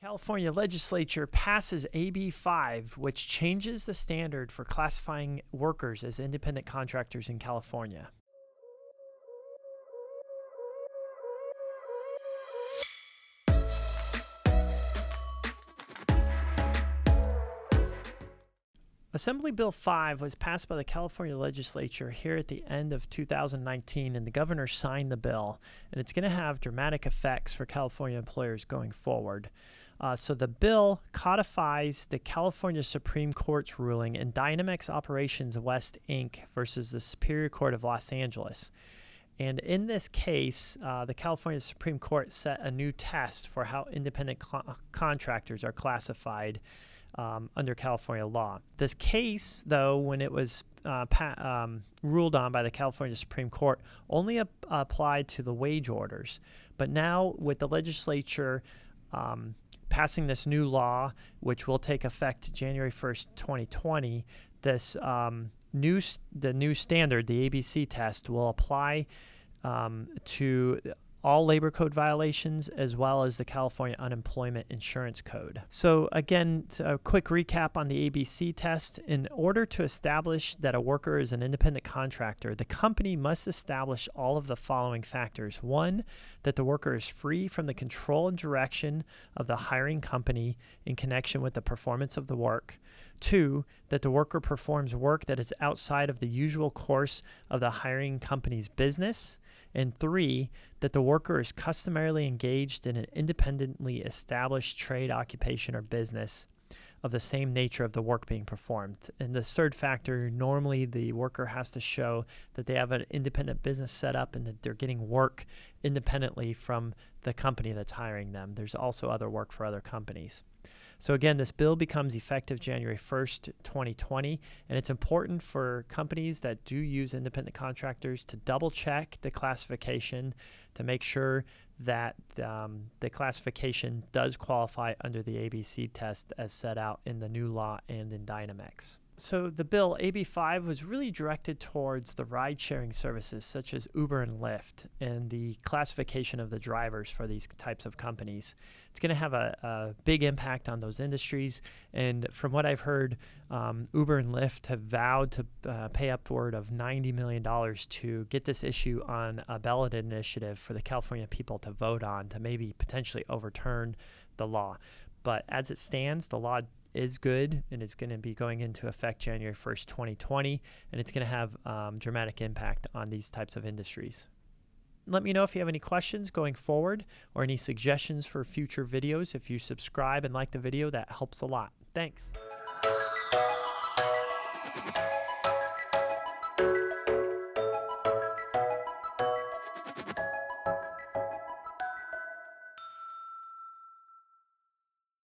California legislature passes AB 5, which changes the standard for classifying workers as independent contractors in California. Assembly Bill 5 was passed by the California legislature here at the end of 2019, and the governor signed the bill, and it's going to have dramatic effects for California employers going forward. So the bill codifies the California Supreme Court's ruling in Dynamex Operations West, Inc. versus the Superior Court of Los Angeles. And in this case, the California Supreme Court set a new test for how independent contractors are classified under California law. This case, though, when it was ruled on by the California Supreme Court, only applied to the wage orders. But now, with the legislature passing this new law, which will take effect January 1st, 2020, this the new standard, the ABC test, will apply to all labor code violations as well as the California Unemployment Insurance Code. So again, a quick recap on the ABC test. In order to establish that a worker is an independent contractor, the company must establish all of the following factors. One, that the worker is free from the control and direction of the hiring company in connection with the performance of the work. Two, that the worker performs work that is outside of the usual course of the hiring company's business. And three, that the worker is customarily engaged in an independently established trade, occupation, or business of the same nature of the work being performed. And the third factor, normally the worker has to show that they have an independent business set up and that they're getting work independently from the company that's hiring them. There's also other work for other companies. So again, this bill becomes effective January 1st, 2020, and it's important for companies that do use independent contractors to double check the classification to make sure that the classification does qualify under the ABC test as set out in the new law and in Dynamex. So the bill, AB 5, was really directed towards the ride-sharing services such as Uber and Lyft and the classification of the drivers for these types of companies. It's going to have a big impact on those industries, and from what I've heard, Uber and Lyft have vowed to pay upward of $90 million to get this issue on a ballot initiative for the California people to vote on to maybe potentially overturn the law. But as it stands, the law is good, and it's going to be going into effect January 1st, 2020, and it's going to have dramatic impact on these types of industries. Let me know if you have any questions going forward or any suggestions for future videos. If you subscribe and like the video, that helps a lot. Thanks.